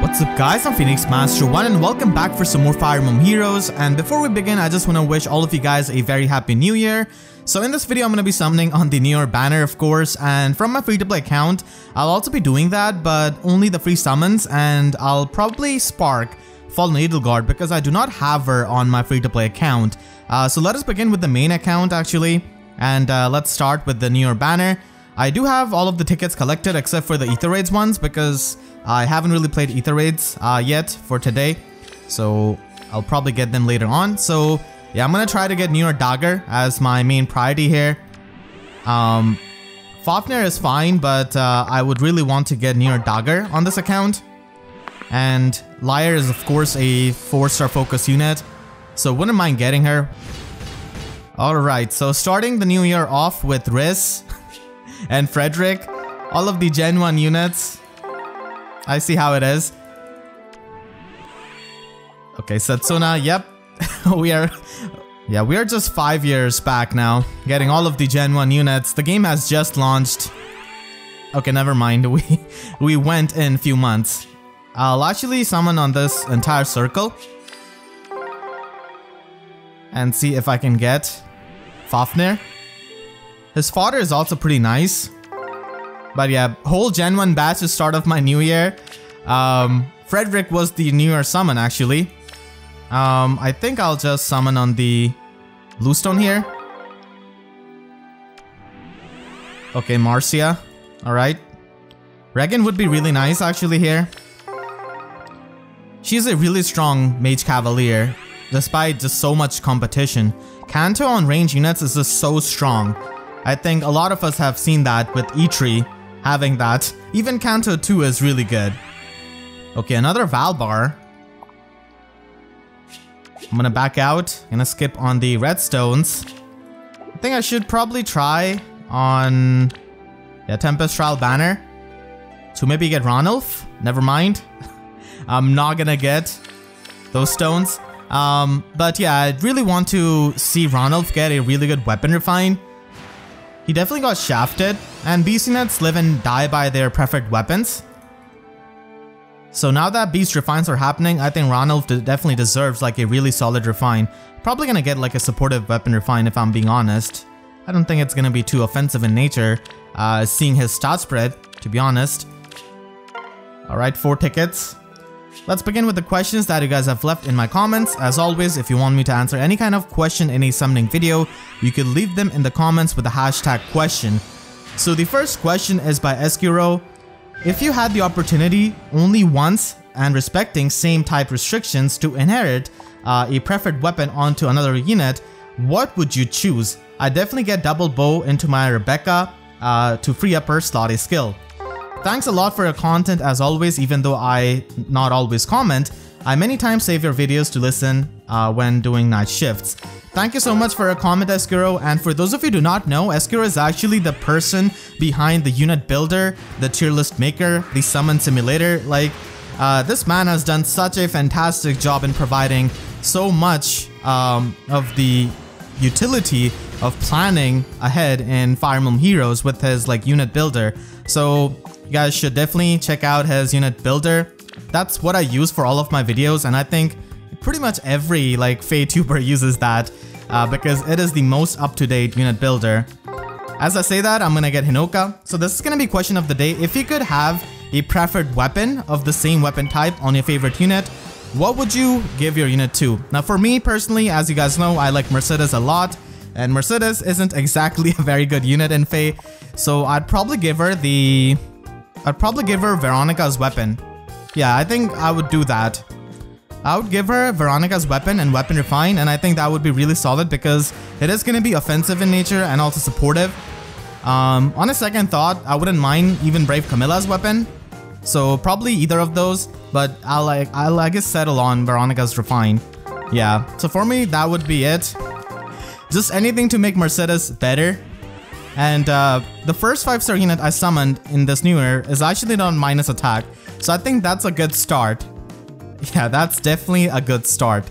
What's up guys, I'm Phoenix Master 1 and welcome back for some more Fire Emblem Heroes. And before we begin, I just want to wish all of you guys a very happy new year. So in this video, I'm going to be summoning on the New Year banner, of course, and from my free-to-play account, I'll also be doing that, but only the free summons, and I'll probably spark Fallen Edelgard because I do not have her on my free-to-play account. So let us begin with the main account actually, and let's start with the New Year banner. I do have all of the tickets collected except for the Aether Raids ones because I haven't really played Aether Raids yet for today, so I'll probably get them later on. So yeah, I'm gonna try to get Year Dagr as my main priority here. Fafnir is fine, but I would really want to get Year Dagr on this account. And Lyre is of course a 4-star focus unit, so wouldn't mind getting her. Alright, so starting the new year off with Riz and Frederick, all of the Gen 1 units. I see how it is. Okay, Setsuna, yep. we are just 5 years back now, getting all of the Gen 1 units. The game has just launched. Okay, never mind. We went in a few months. I'll actually summon on this entire circle and see if I can get Fafnir. His fodder is also pretty nice. But yeah, whole Gen 1 batch to start off my new year. Frederick was the New Year summon actually. I think I'll just summon on the Bluestone here. Okay, Marcia. Alright. Reginn would be really nice actually here. She's a really strong Mage Cavalier, despite just so much competition. Kanto on range units is just so strong. I think a lot of us have seen that with E3 having that. Even Kanto 2 is really good. Okay, another Valbar. I'm gonna back out, gonna skip on the redstones. I think I should probably try on Tempest Trial Banner to maybe get Ranulf. Never mind. I'm not gonna get those stones. But yeah, I really want to see Ranulf get a really good weapon refine. He definitely got shafted, and beast units live and die by their preferred weapons. So now that beast refines are happening, I think Ranulf definitely deserves like a really solid refine. Probably gonna get like a supportive weapon refine if I'm being honest. I don't think it's gonna be too offensive in nature, seeing his stat spread, to be honest. Alright, 4 tickets. Let's begin with the questions that you guys have left in my comments. As always, if you want me to answer any kind of question in a summoning video, you can leave them in the comments with the hashtag question. So the first question is by Eskiro. If you had the opportunity only once and respecting same type restrictions to inherit a preferred weapon onto another unit, what would you choose? I definitely get double bow into my Rebecca to free up her slotty skill. Thanks a lot for your content as always. Even though I not always comment, I many times save your videos to listen when doing night shifts. Thank you so much for your comment, Eskiro. And for those of you who do not know, Eskiro is actually the person behind the unit builder, the tier list maker, the summon simulator. Like, this man has done such a fantastic job in providing so much of the utility of planning ahead in Fire Emblem Heroes with his like unit builder. So you guys should definitely check out his unit builder. That's what I use for all of my videos, and I think pretty much every like FEH uses that because it is the most up-to-date unit builder. As I say that, I'm gonna get Hinoka. So this is gonna be question of the day. If you could have a preferred weapon of the same weapon type on your favorite unit, what would you give your unit to? Now for me personally, as you guys know, I like Mercedes a lot. And Mercedes isn't exactly a very good unit in Fae, so I'd probably give her Veronica's weapon. Yeah, I think I would do that. I would give her Veronica's weapon and weapon refine, and I think that would be really solid because it is going to be offensive in nature and also supportive. On a second thought, I wouldn't mind even Brave Camilla's weapon, so probably either of those, but I'll I guess settle on Veronica's refine. Yeah, so for me that would be it. Just anything to make Mercedes better. And the first 5-star unit I summoned in this new year is actually not minus attack. So I think that's a good start. Yeah, that's definitely a good start.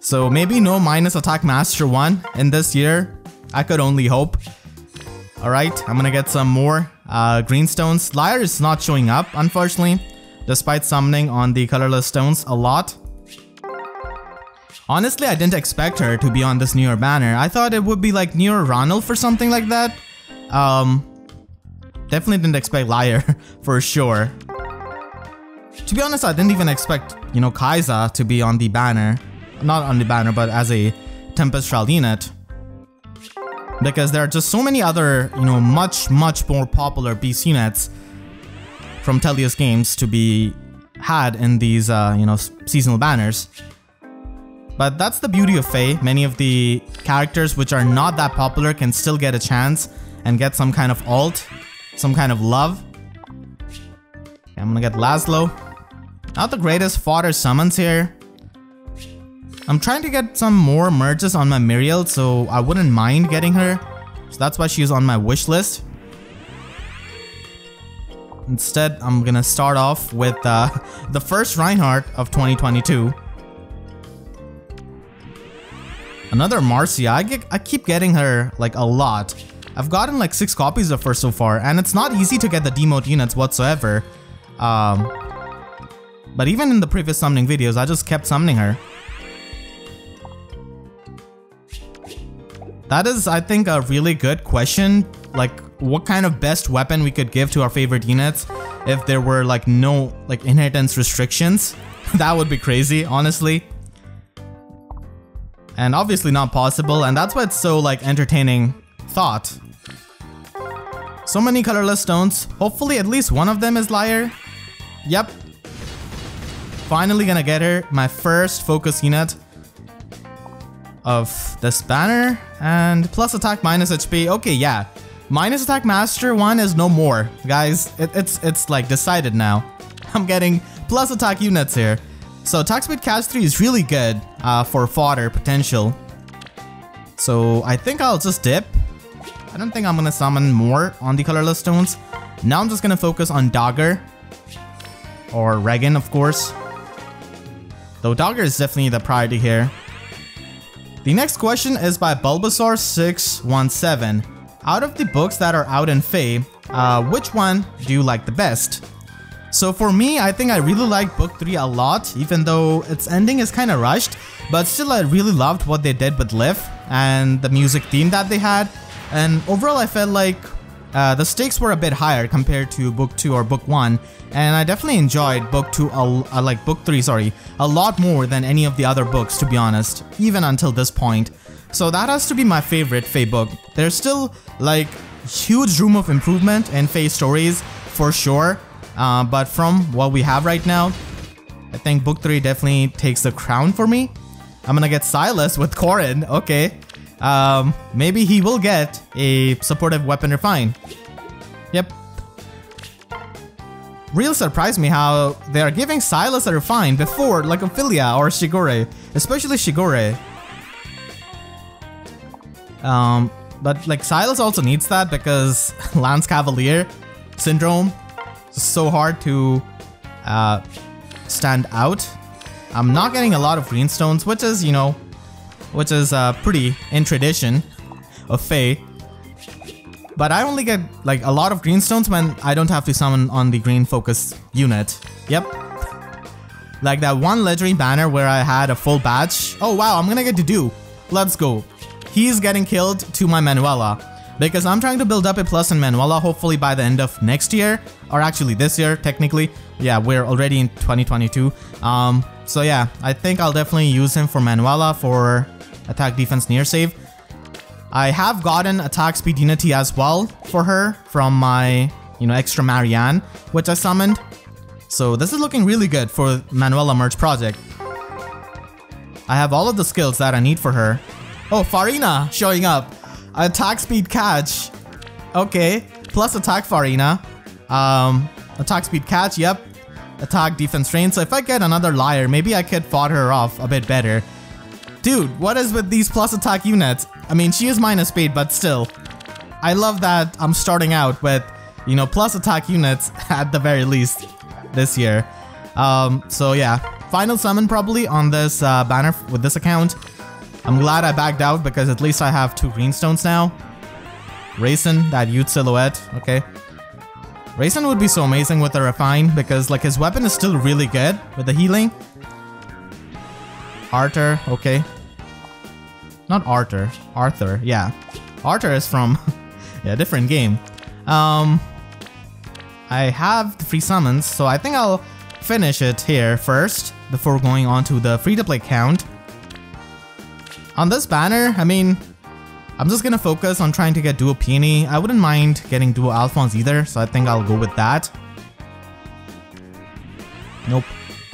So maybe no minus attack master 1 in this year. I could only hope. Alright, I'm gonna get some more greenstones. Lyre is not showing up, unfortunately. despite summoning on the colorless stones a lot. Honestly, I didn't expect her to be on this New Year banner. I thought it would be like New Year Ranulf or something like that. Definitely didn't expect Lyre for sure. To be honest, I didn't even expect, you know, Kai'Sa to be on the banner. Not on the banner, but as a Tempest Trial unit. Because there are just so many other, you know, much more popular beast units from Tellius Games to be had in these, you know, seasonal banners. But that's the beauty of Fae. Many of the characters which are not that popular can still get a chance and get some kind of alt, some kind of love. Okay, I'm gonna get Laszlo. Not the greatest fodder summons here. I'm trying to get some more merges on my Miriel, so I wouldn't mind getting her. So that's why she's on my wish list. Instead, I'm gonna start off with the first Reinhardt of 2022. Another Marcia. I keep getting her like a lot. I've gotten like 6 copies of her so far, and it's not easy to get the demote units whatsoever. But even in the previous summoning videos, I just kept summoning her. That is, I think, a really good question. Like, what kind of best weapon we could give to our favorite units if there were like no like inheritance restrictions. That would be crazy, honestly. And obviously not possible, and that's why it's so like entertaining thought. So many colorless stones. Hopefully at least one of them is Lyre. Yep. Finally gonna get her, my first focus unit of this banner. And plus attack minus HP. Okay, yeah. Minus attack master 1 is no more. Guys, it's like decided now. I'm getting plus attack units here. So attack speed catch 3 is really good for fodder potential. So I think I'll just dip. I don't think I'm gonna summon more on the colorless stones. Now I'm just gonna focus on Dagr. Or Reginn, of course. Though Dagr is definitely the priority here. The next question is by Bulbasaur617. Out of the books that are out in Fae, which one do you like the best? So for me, I think I really like book 3 a lot, even though its ending is kind of rushed, but still I really loved what they did with Liv and the music theme that they had. And overall I felt like the stakes were a bit higher compared to book 2 or book 1, and I definitely enjoyed book 2, like book 3, sorry, a lot more than any of the other books, to be honest, even until this point. So that has to be my favorite Fae book. There's still like huge room of improvement in Fae stories for sure. But from what we have right now, I think book 3 definitely takes the crown for me. I'm gonna get Silas with Corrin, okay. Maybe he will get a supportive weapon refine. Yep. Real surprised me how they are giving Silas a refine before like Ophelia or Shigure, especially Shigure. But like Silas also needs that because Lance Cavalier syndrome. So hard to stand out. I'm not getting a lot of green stones, which is, you know, pretty in tradition of Fae. But I only get like a lot of green stones when I don't have to summon on the green focus unit. Yep. Like that one legendary banner where I had a full batch. Oh wow, I'm gonna get to do. Let's go. He's getting killed to my Manuela. Because I'm trying to build up a plus in Manuela hopefully by the end of next year. Or actually this year, technically. Yeah, we're already in 2022. So yeah, I think I'll definitely use him for Manuela for attack defense near save. I have gotten attack speed unity as well for her from my, you know, extra Marianne, which I summoned. So this is looking really good for Manuela merge project. I have all of the skills that I need for her. Oh, Farina showing up. Attack speed catch. Okay. Plus attack Farina. Attack speed catch, yep. Attack defense range. So if I get another Lyre, maybe I could fought her off a bit better. Dude, what is with these plus attack units? I mean, she is minus speed, but still. I love that I'm starting out with, you know, plus attack units at the very least this year. So yeah, final summon probably on this banner with this account. I'm glad I backed out because at least I have 2 green stones now. Raisin, that Youth silhouette, okay. Rayson would be so amazing with the Refine because like his weapon is still really good with the healing. Arthur, okay. Not Arthur, Arthur, yeah. Arthur is from yeah, a different game. I have the free summons, so I think I'll finish it here first before going on to the free-to-play count. On this banner, I mean, I'm just gonna focus on trying to get Duo Peony. I wouldn't mind getting Duo Alphonse either, so I think I'll go with that. Nope.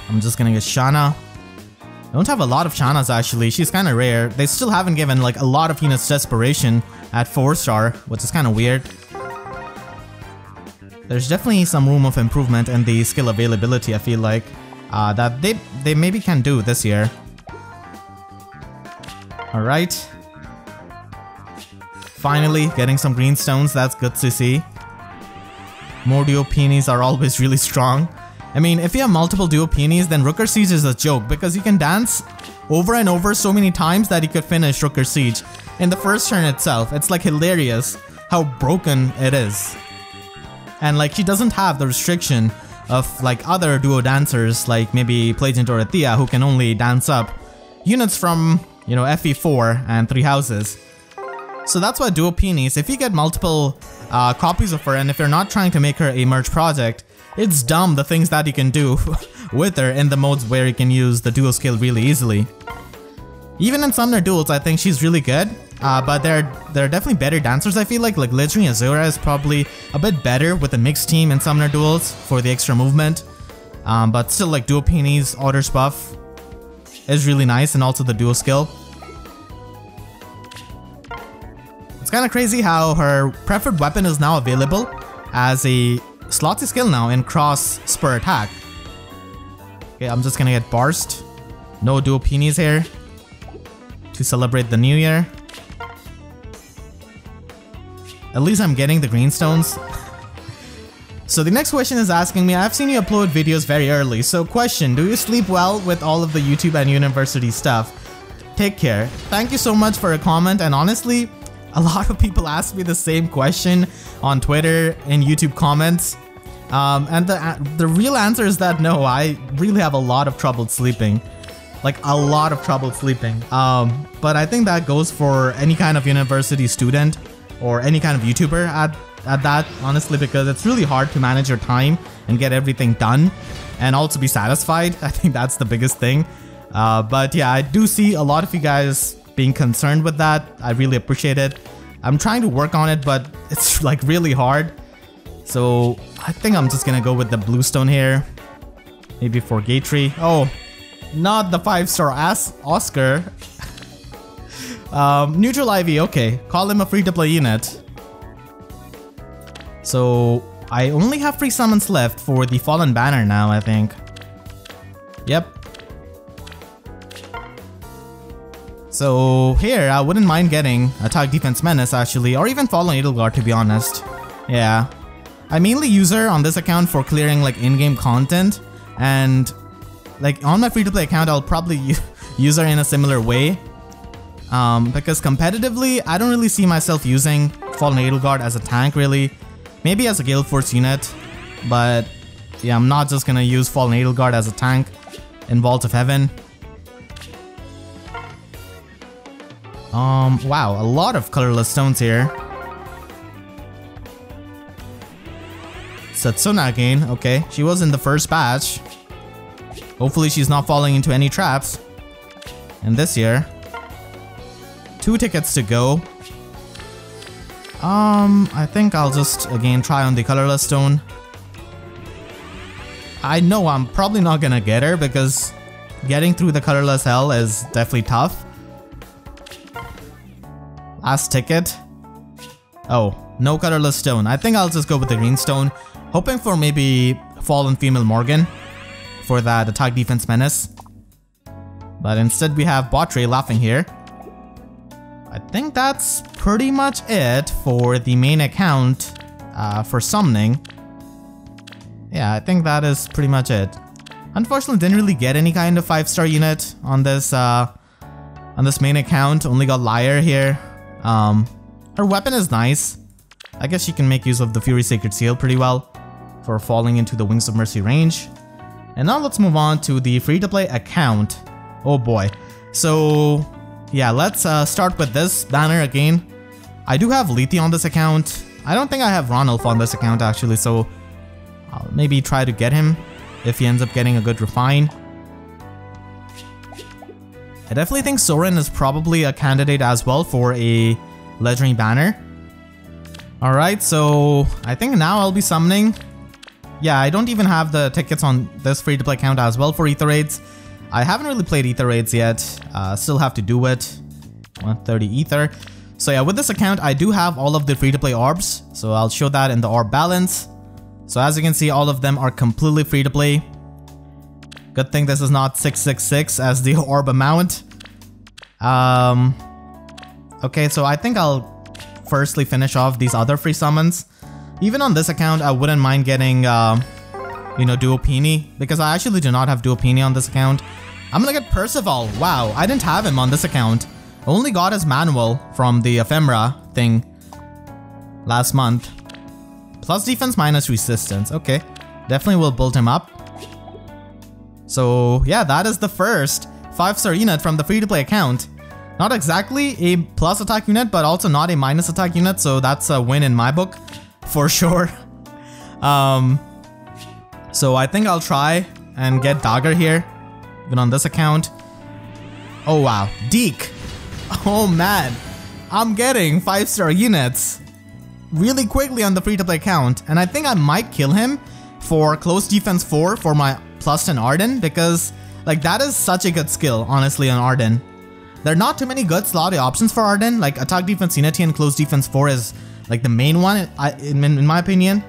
I'm just gonna get Shanna. I don't have a lot of Shannas actually, she's kinda rare. They still haven't given like a lot of units Desperation at 4-star, which is kinda weird. There's definitely some room of improvement in the skill availability, I feel like, that they maybe can do this year. Alright. Finally, getting some green stones, that's good to see. More Duo Peonies are always really strong. I mean, if you have multiple Duo Peonies, then Rooker Siege is a joke because you can dance over and over so many times that you could finish Rooker Siege in the first turn itself. It's like hilarious how broken it is. And like she doesn't have the restriction of like other duo dancers like maybe Plagent or Athea who can only dance up units from, you know, FE4 and 3 houses. So that's why Duo Peonies, if you get multiple copies of her and if you're not trying to make her a merge project, it's dumb the things that you can do with her in the modes where you can use the duo skill really easily. Even in Summoner duels, I think she's really good, but there are definitely better dancers I feel like literally Azura is probably a bit better with a mixed team in Summoner duels for the extra movement. But still like Duo Peonies, Otter's buff is really nice and also the duo skill. It's kind of crazy how her preferred weapon is now available as a slotty skill now in cross spur attack. Okay, I'm just gonna get Barst. No Duo Peonies here to celebrate the new year. At least I'm getting the green stones. So the next question is asking me, I've seen you upload videos very early, so question, do you sleep well with all of the YouTube and university stuff? Take care. Thank you so much for a comment, and honestly, a lot of people ask me the same question on Twitter and YouTube comments. And the real answer is that no, I really have a lot of trouble sleeping. Like a lot of trouble sleeping. But I think that goes for any kind of university student or any kind of YouTuber at that, honestly, because it's really hard to manage your time and get everything done and also be satisfied. I think that's the biggest thing. But yeah, I do see a lot of you guys being concerned with that. I really appreciate it. I'm trying to work on it, but it's like really hard. So I think I'm just gonna go with the blue stone here. Maybe for Gatry. Oh, not the 5-star Oscar. Neutral Ivy, okay. Call him a free-to-play unit. So I only have free summons left for the Fallen Banner now, I think. Yep. So here, I wouldn't mind getting Attack Defense Menace actually, or even Fallen Edelgard to be honest. Yeah. I mainly use her on this account for clearing like in-game content, and like on my free-to-play account I'll probably use her in a similar way. Because competitively, I don't really see myself using Fallen Edelgard as a tank really. Maybe as a Gale Force unit, but yeah, I'm not just gonna use Fallen Edelgard as a tank in Vault of Heaven. Wow, a lot of colorless stones here. Setsuna again, okay. She was in the first batch. Hopefully she's not falling into any traps in this year. 2 tickets to go. I think I'll just again try on the colorless stone. I know I'm probably not gonna get her because getting through the colorless hell is definitely tough. Last ticket. Oh, no colorless stone. I think I'll just go with the green stone, hoping for maybe Fallen Female Morgan for that Attack Defense Menace. But instead we have Botray laughing here. I think that's pretty much it for the main account for summoning. Yeah, I think that is pretty much it. Unfortunately, didn't really get any kind of 5-star unit on this main account. Only got Lyre here. Her weapon is nice. I guess she can make use of the Fury Sacred Seal pretty well. for falling into the Wings of Mercy range. And now let's move on to the free-to-play account. Oh boy. So yeah, let's start with this banner again. I do have Lethe on this account. I don't think I have Ranulf on this account actually, so I'll maybe try to get him if he ends up getting a good refine. I definitely think Soren is probably a candidate as well for a legendary banner. Alright, so I think now I'll be summoning. Yeah, I don't even have the tickets on this free-to-play account as well for Aether Raids. I haven't really played Aether Raids yet. Still have to do it. 130 Ether. So yeah, with this account, I do have all of the free-to-play orbs. So I'll show that in the orb balance. So as you can see, all of them are completely free-to-play. Good thing this is not 666 as the orb amount. Okay, so I think I'll firstly finish off these other free summons. Even on this account, I wouldn't mind getting, you know, Duopini, because I actually do not have Duopini on this account. I'm gonna get Percival. Wow, I didn't have him on this account. Only got his manual from the ephemera thing last month. Plus defense, minus resistance. Okay, definitely will build him up. So yeah, that is the first 5-star unit from the free-to-play account. Not exactly a plus attack unit, but also not a minus attack unit, so that's a win in my book, for sure. So I think I'll try and get Dagr here, even on this account. Oh wow, Deke. Oh man, I'm getting 5-star units really quickly on the free-to-play account, and I think I might kill him for close defense 4 for my plus 10 Arden, because like that is such a good skill, honestly, on Arden. There are not too many good slotty options for Arden. Like attack defense unity and close defense 4 is like the main one in my opinion.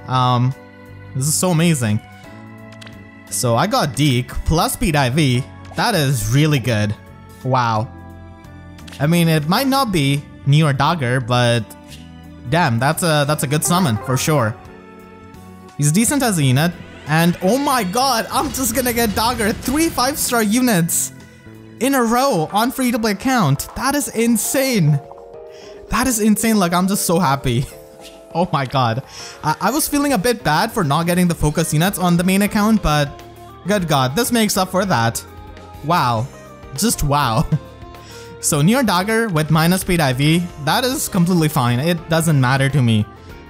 This is so amazing. So I got Deke plus speed IV. That is really good. Wow. I mean, it might not be Year Dagr, but damn, that's a good summon for sure. He's decent as a unit, and oh my god, I'm just gonna get Dagr 3 5-star units in a row on free-to-play account. That is insane. That is insane. Like, I'm just so happy. Oh my god. I was feeling a bit bad for not getting the focus units on the main account, but good god, this makes up for that. Wow. Just wow. So Year Dagr with minus speed IV, that is completely fine. It doesn't matter to me.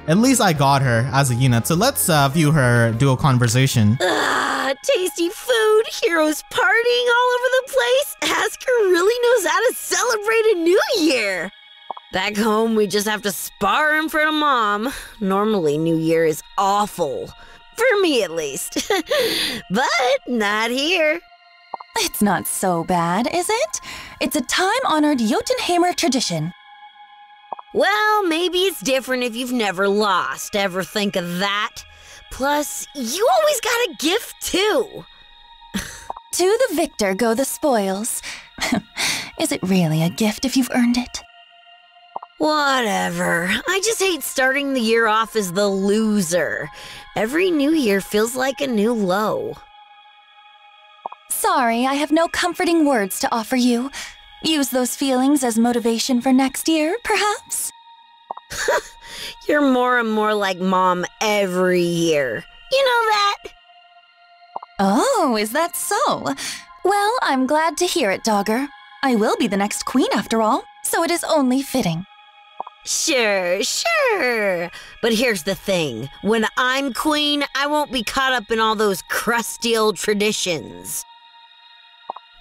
At least I got her as a unit. So let's view her duo conversation. Tasty food, heroes partying all over the place. Asker really knows how to celebrate a new year. Back home, we just have to spar in front of Mom. Normally, New Year is awful. For me, at least. But not here. It's not so bad, is it? It's a time-honored Jotunheimer tradition. Well, maybe it's different if you've never lost. Ever think of that? Plus, you always got a gift, too. To the victor go the spoils. Is it really a gift if you've earned it? Whatever. I just hate starting the year off as the loser. Every new year feels like a new low. Sorry, I have no comforting words to offer you. Use those feelings as motivation for next year, perhaps? You're more and more like Mom every year. You know that? Oh, is that so? Well, I'm glad to hear it, Dagr. I will be the next queen after all, so it is only fitting. Sure. But here's the thing. When I'm queen, I won't be caught up in all those crusty old traditions.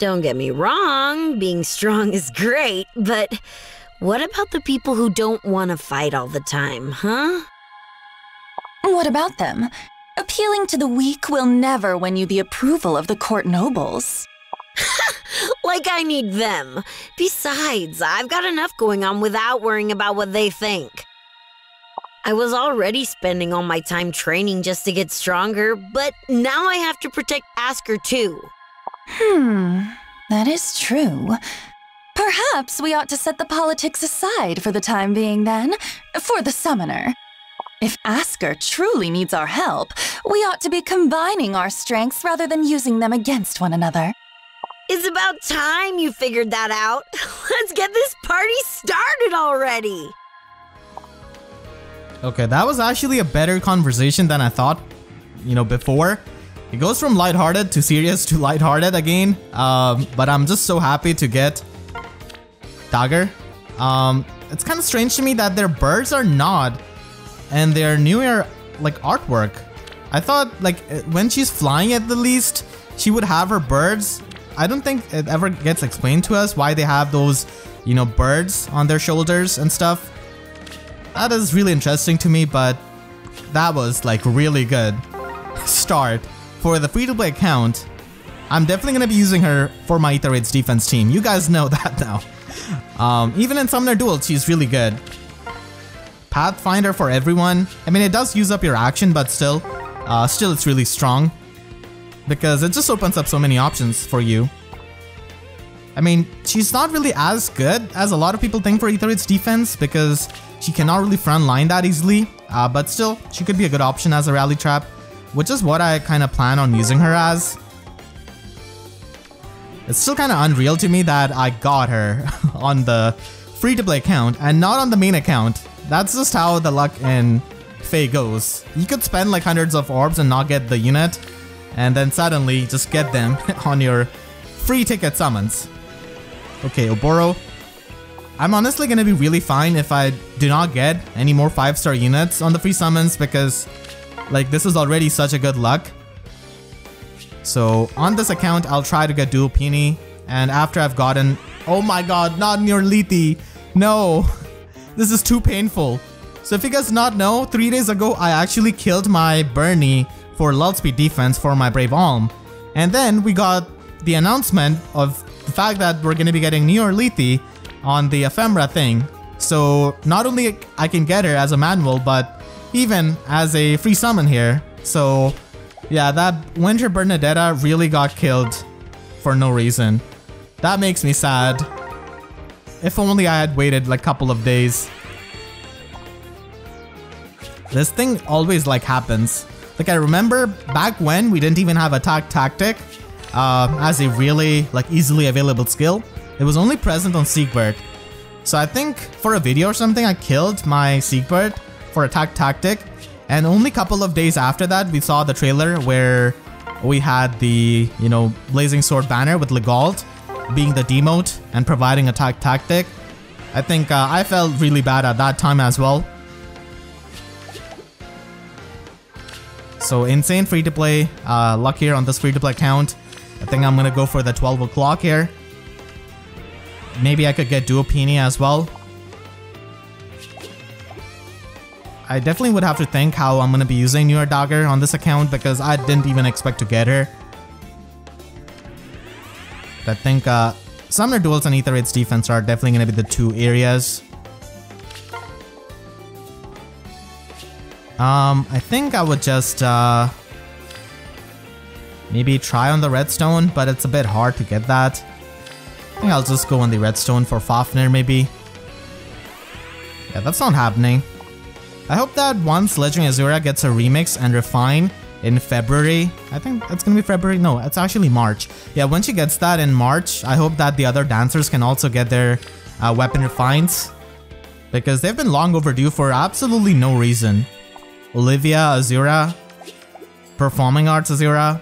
Don't get me wrong, being strong is great, but what about the people who don't want to fight all the time, huh? What about them? Appealing to the weak will never win you the approval of the court nobles. Like I need them. Besides, I've got enough going on without worrying about what they think. I was already spending all my time training just to get stronger, but now I have to protect Asker too. That is true. Perhaps we ought to set the politics aside for the time being then, for the summoner. If Asker truly needs our help, we ought to be combining our strengths rather than using them against one another. It's about time you figured that out. Let's get this party started already. Okay, that was actually a better conversation than I thought. before. It goes from lighthearted to serious to lighthearted again. But I'm just so happy to get Dagr. It's kind of strange to me that their birds are not, and their New Year like artwork. I thought like when she's flying at the least, she would have her birds. I don't think it ever gets explained to us why they have those, birds on their shoulders and stuff. That is really interesting to me, but that was like really good start for the free-to-play account. I'm definitely gonna be using her for my AETHER defense team. You guys know that now. Even in Summoner Duels, she's really good. Pathfinder for everyone. I mean, it does use up your action, but still it's really strong because it just opens up so many options for you. I mean, she's not really as good as a lot of people think for AETHER defense because she cannot really front line that easily, but still, she could be a good option as a rally trap, which is what I kind of plan on using her as. It's still kind of unreal to me that I got her on the free-to-play account and not on the main account. That's just how the luck in FEH goes. You could spend like hundreds of orbs and not get the unit, and then suddenly just get them on your free ticket summons. Okay, Oboro. I'm honestly gonna be really fine if I do not get any more 5-star units on the free summons because like this is already such a good luck. So on this account, I'll try to get dual Peony, and after I've gotten, oh my god, not in your Lethe. No, this is too painful. So if you guys not know, 3 days ago, I actually killed my Bernie for lull speed defense for my Brave Alm. And then we got the announcement of the fact that we're gonna be getting New Year Lethe on the ephemera thing. So not only I can get her as a manual, but even as a free summon here. So yeah, that Winter Bernadetta really got killed for no reason. That makes me sad. If only I had waited like a couple of days. This thing always like happens. Like I remember back when we didn't even have attack tactic as a really like easily available skill. It was only present on Siegbert. So I think for a video or something I killed my Siegbert for attack tactic, and only a couple of days after that we saw the trailer where we had the Blazing Sword banner with Legault being the demote and providing attack tactic. I think I felt really bad at that time as well. So insane free to play luck here on this free to play account. I think I'm gonna go for the 12 o'clock here. Maybe I could get Duo Peony as well. I definitely would have to think how I'm gonna be using Year Dagr on this account because I didn't even expect to get her. I think Summoner Duels and AETHER defense are definitely gonna be the two areas. I think I would just maybe try on the redstone, but it's a bit hard to get that. I think I'll just go on the redstone for Fafnir maybe. Yeah, that's not happening. I hope that once Legend Azura gets a remix and refine in February, I think it's gonna be February, no, it's actually March. Yeah, when she gets that in March, I hope that the other dancers can also get their weapon refines, because they've been long overdue for absolutely no reason. Olivia Azura, Performing Arts Azura,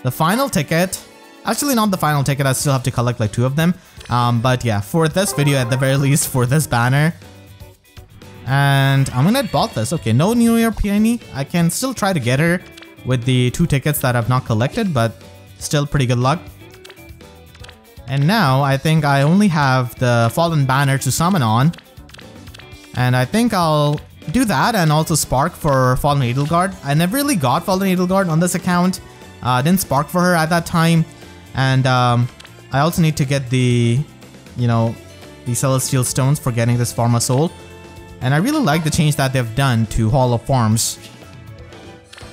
the final ticket, actually not the final ticket, I still have to collect like 2 of them, but yeah, for this video at the very least, for this banner. And I'm gonna bought this. Okay, no New Year Peony. I can still try to get her with the 2 tickets that I've not collected, but still pretty good luck. And now I think I only have the Fallen Banner to summon on. And I think I'll do that and also Spark for Fallen Edelgard. I never really got Fallen Edelgard on this account. Didn't Spark for her at that time. And I also need to get the, the Celestial Stones for getting this Pharma Soul. And I really like the change that they've done to Hall of Forms.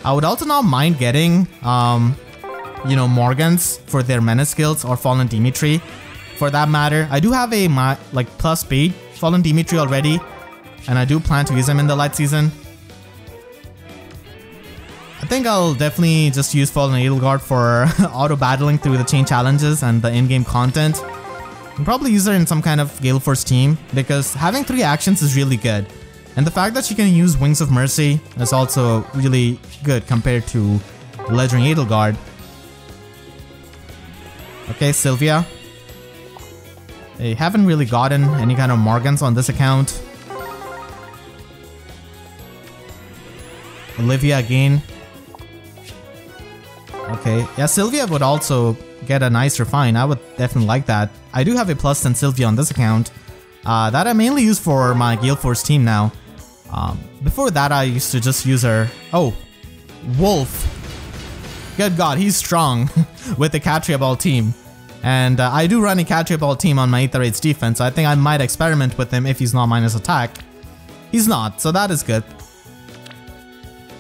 I would also not mind getting, Morgans for their Menace skills or Fallen Dimitri for that matter. I do have a plus speed Fallen Dimitri already, and I do plan to use them in the light season. I think I'll definitely just use Fallen Edelgard for auto battling through the chain challenges and the in-game content. I'll probably use her in some kind of Gale Force team because having 3 actions is really good. And the fact that she can use Wings of Mercy is also really good compared to Legendary Edelgard. Okay, Sylvia. They haven't really gotten any kind of Morgans on this account. Olivia again. Okay, yeah, Sylvia would also get a nice refine. I would definitely like that. I do have a +10 Sylvia on this account that I mainly use for my Gale Force team now. Before that, I used to just use her. Oh, Wolf. Good God, he's strong with the Catria Ball team. And I do run a Catria Ball team on my AETHER defense, so I think I might experiment with him if he's not minus attack. He's not, so that is good.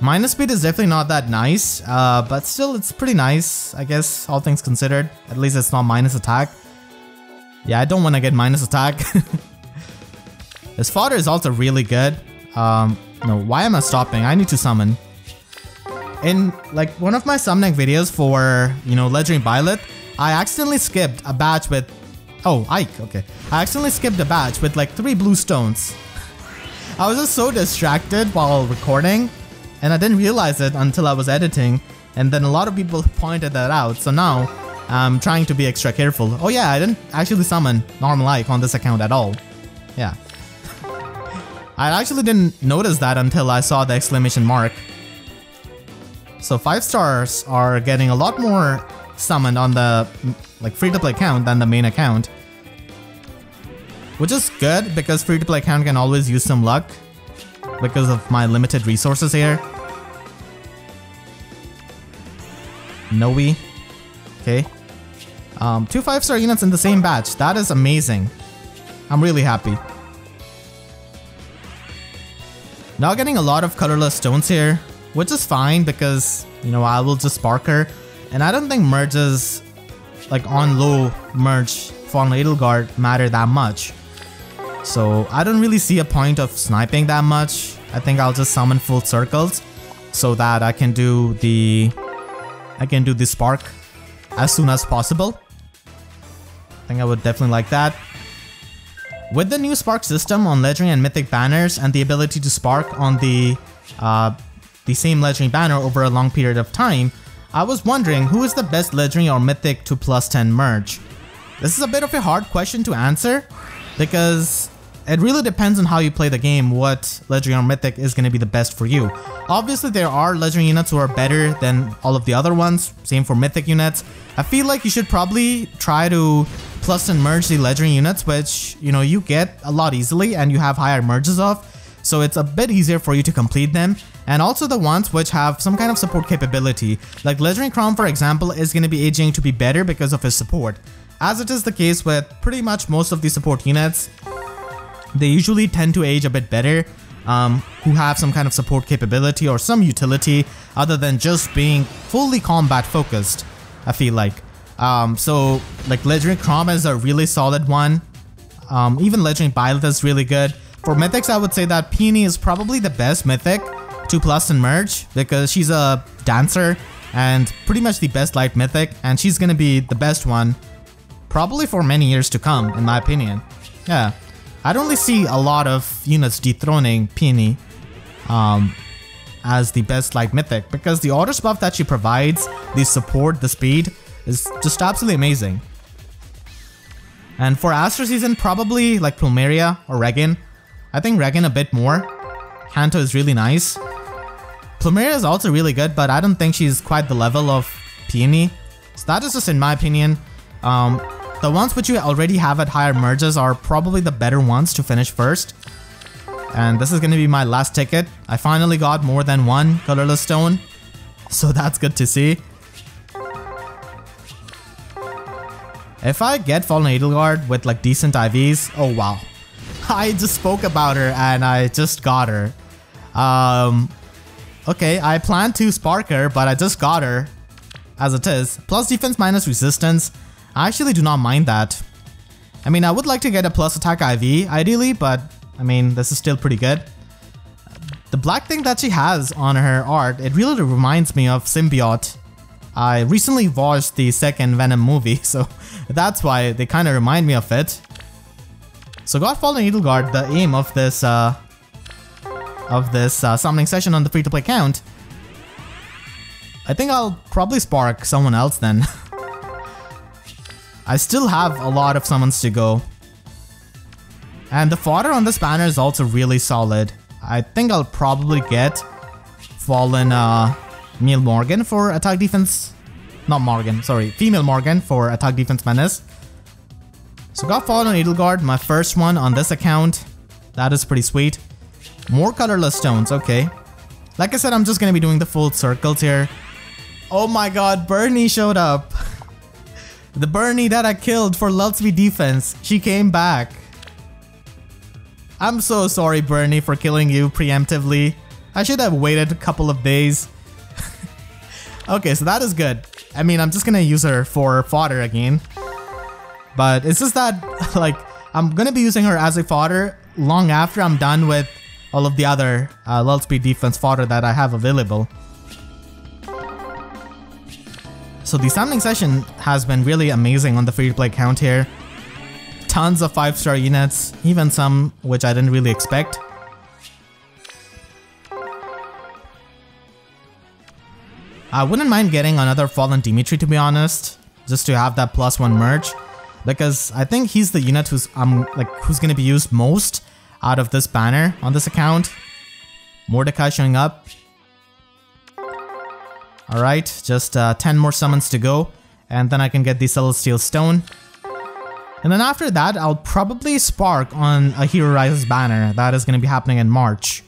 Minus speed is definitely not that nice, but still it's pretty nice, I guess, all things considered. At least it's not minus attack. Yeah, I don't want to get minus attack. His fodder is also really good. No, why am I stopping? I need to summon. In like one of my summoning videos for, you know, Legendary Byleth, I accidentally skipped a batch with... Oh, Ike, okay. I accidentally skipped a batch with like 3 blue stones. I was just so distracted while recording, and I didn't realize it until I was editing, and then a lot of people pointed that out, so now I'm trying to be extra careful. Oh yeah, I didn't actually summon normal Ike on this account at all. Yeah. I actually didn't notice that until I saw the exclamation mark. So 5 stars are getting a lot more summoned on the like free-to-play account than the main account. Which is good because free-to-play account can always use some luck because of my limited resources here. Noe. Okay. 2 5-star units in the same batch. That is amazing. I'm really happy. Now getting a lot of colorless stones here, which is fine because, you know, I will just spark her. And I don't think merges, like on low merge Fallen Edelgard matter that much. So I don't really see a point of sniping that much. I think I'll just summon full circles so that I can do the spark as soon as possible. I think I would definitely like that. With the new spark system on Legendary and Mythic banners and the ability to spark on the same Legendary banner over a long period of time, I was wondering who is the best Legendary or Mythic to +10 merge. This is a bit of a hard question to answer because it really depends on how you play the game what Legendary or Mythic is going to be the best for you. Obviously there are Legendary units who are better than all of the other ones, same for Mythic units. I feel like you should probably try to +10 merge the Legendary units, which, you know, you get a lot easily and you have higher merges of, so it's a bit easier for you to complete them. And also the ones which have some kind of support capability, like Legendary Crown for example is going to be aging to be better because of his support. As it is the case with pretty much most of the support units, they usually tend to age a bit better, who have some kind of support capability or some utility other than just being fully combat focused, I feel like. So like Legendary Crom is a really solid one. Even Legendary Byleth is really good. For Mythics, I would say that Peony is probably the best Mythic to +10 merge because she's a dancer and pretty much the best light Mythic, and she's gonna be the best one probably for many years to come, in my opinion. Yeah, I don't really see a lot of units dethroning Peony as the best light Mythic because the auto buff that she provides, the support, the speed, is just absolutely amazing. And for Astro Season, probably like Plumeria or Reginn. I think Reginn a bit more. Kanto is really nice. Plumeria is also really good, but I don't think she's quite the level of Peony. So that is just in my opinion. The ones which you already have at higher merges are probably the better ones to finish first. And this is going to be my last ticket. I finally got more than one colorless stone, so that's good to see. If I get Fallen Edelgard with like decent IVs, oh wow. I just spoke about her and I just got her. Okay, I plan to spark her, but I just got her as it is. Plus defense minus resistance. I actually do not mind that. I mean, I would like to get a plus attack IV ideally, but I mean, this is still pretty good. The black thing that she has on her art, it really reminds me of Symbiote. I recently watched the second Venom movie, so that's why they kind of remind me of it. So got Fallen Edelgard, the aim of this of this summoning session on the free-to-play account, I think I'll probably spark someone else then. I still have a lot of summons to go. And the fodder on this banner is also really solid. I think I'll probably get Fallen Male Morgan for attack defense. Not Morgan, sorry. Female Morgan for attack defense menace. So got Fallen Edelgard, my first one on this account. That is pretty sweet. More colorless stones, okay. Like I said, I'm just gonna be doing the full circles here. Oh my god, Bernie showed up. The Bernie that I killed for LHB defense, she came back. I'm so sorry, Bernie, for killing you preemptively. I should have waited a couple of days. Okay, so that is good. I mean, I'm just gonna use her for fodder again. But it's just that, like, I'm gonna be using her as a fodder long after I'm done with all of the other LHB defense fodder that I have available. So the summoning session has been really amazing on the free-to-play account here. Tons of 5-star units, even some which I didn't really expect. I wouldn't mind getting another Fallen Dimitri, to be honest, just to have that +1 merge, because I think he's the unit who's gonna be used most out of this banner on this account. Mordecai showing up. Alright, just 10 more summons to go, and then I can get the Celestial Stone. And then after that, I'll probably spark on a Hero Rises banner. That is going to be happening in March.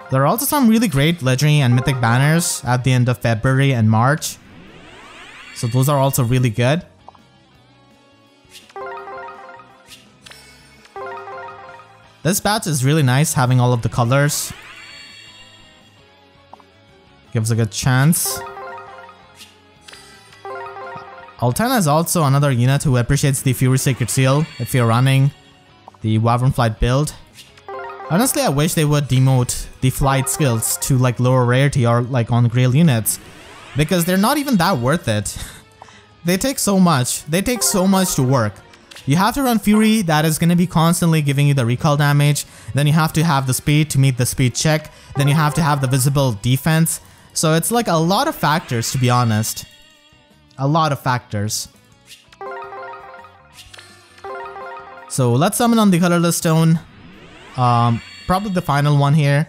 There are also some really great Legendary and Mythic banners at the end of February and March. So those are also really good. This batch is really nice, having all of the colors. Gives a good chance. Altena is also another unit who appreciates the Fury Sacred Seal if you're running the Wyvern Flight build. Honestly, I wish they would demote the flight skills to like lower rarity or like on Grail units, because they're not even that worth it. They take so much. They take so much to work. You have to run Fury that is going to be constantly giving you the recall damage. Then you have to have the speed to meet the speed check. Then you have to have the visible defense. So it's like a lot of factors, to be honest. A lot of factors. So let's summon on the colorless stone. Probably the final one here,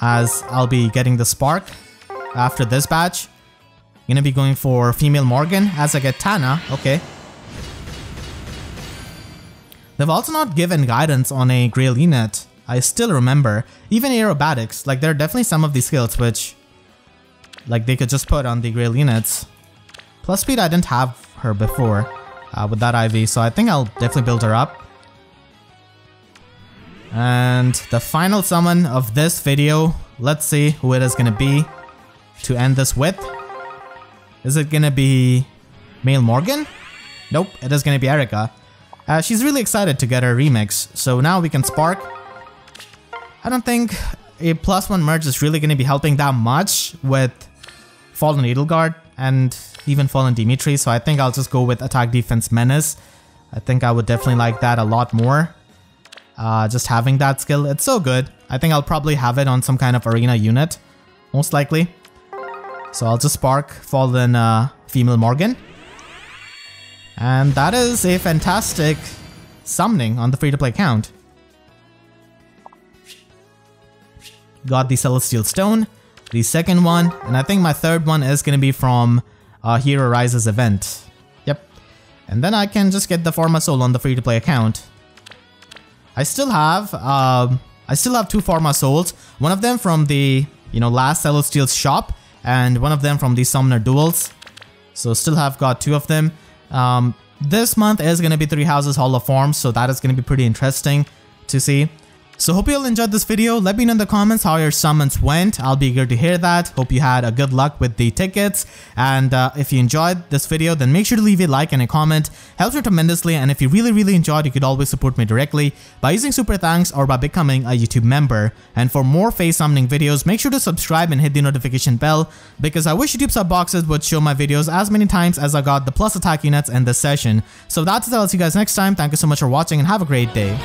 as I'll be getting the spark after this batch. Gonna be going for female Morgan as I get Tana. Okay. They've also not given guidance on a Grail unit. I still remember, even aerobatics, like there are definitely some of these skills which like they could just put on the Grail units. Plus speed, I didn't have her before with that IV, so I think I'll definitely build her up. And the final summon of this video, let's see who it is gonna be to end this with. Is it gonna be Male Morgan? Nope, it is gonna be Erica. She's really excited to get her remix, so now we can spark. I don't think a +1 merge is really going to be helping that much with Fallen Edelgard and even Fallen Dimitri, so I think I'll just go with Attack Defense Menace. I think I would definitely like that a lot more. Just having that skill, it's so good. I think I'll probably have it on some kind of arena unit, most likely. So I'll just spark Fallen Female Morgan. And that is a fantastic summoning on the free-to-play account. Got the Celestial Stone, the second one, and I think my third one is going to be from Hero Rises event. Yep. And then I can just get the Forma Soul on the free-to-play account. I still have 2 Forma Souls, one of them from the last Celestial shop, and one of them from the Summoner Duels. So still have got 2 of them. This month is going to be 3 Houses Hall of Forms, so that is going to be pretty interesting to see. So hope you all enjoyed this video. Let me know in the comments how your summons went. I'll be eager to hear that. Hope you had a good luck with the tickets. And if you enjoyed this video, then make sure to leave a like and a comment. Helps me tremendously. And if you really enjoyed, you could always support me directly by using Super Thanks or by becoming a YouTube member. And for more FEH summoning videos, make sure to subscribe and hit the notification bell, because I wish YouTube sub boxes would show my videos as many times as I got the plus attack units in this session. So that's it. I'll see you guys next time. Thank you so much for watching and have a great day.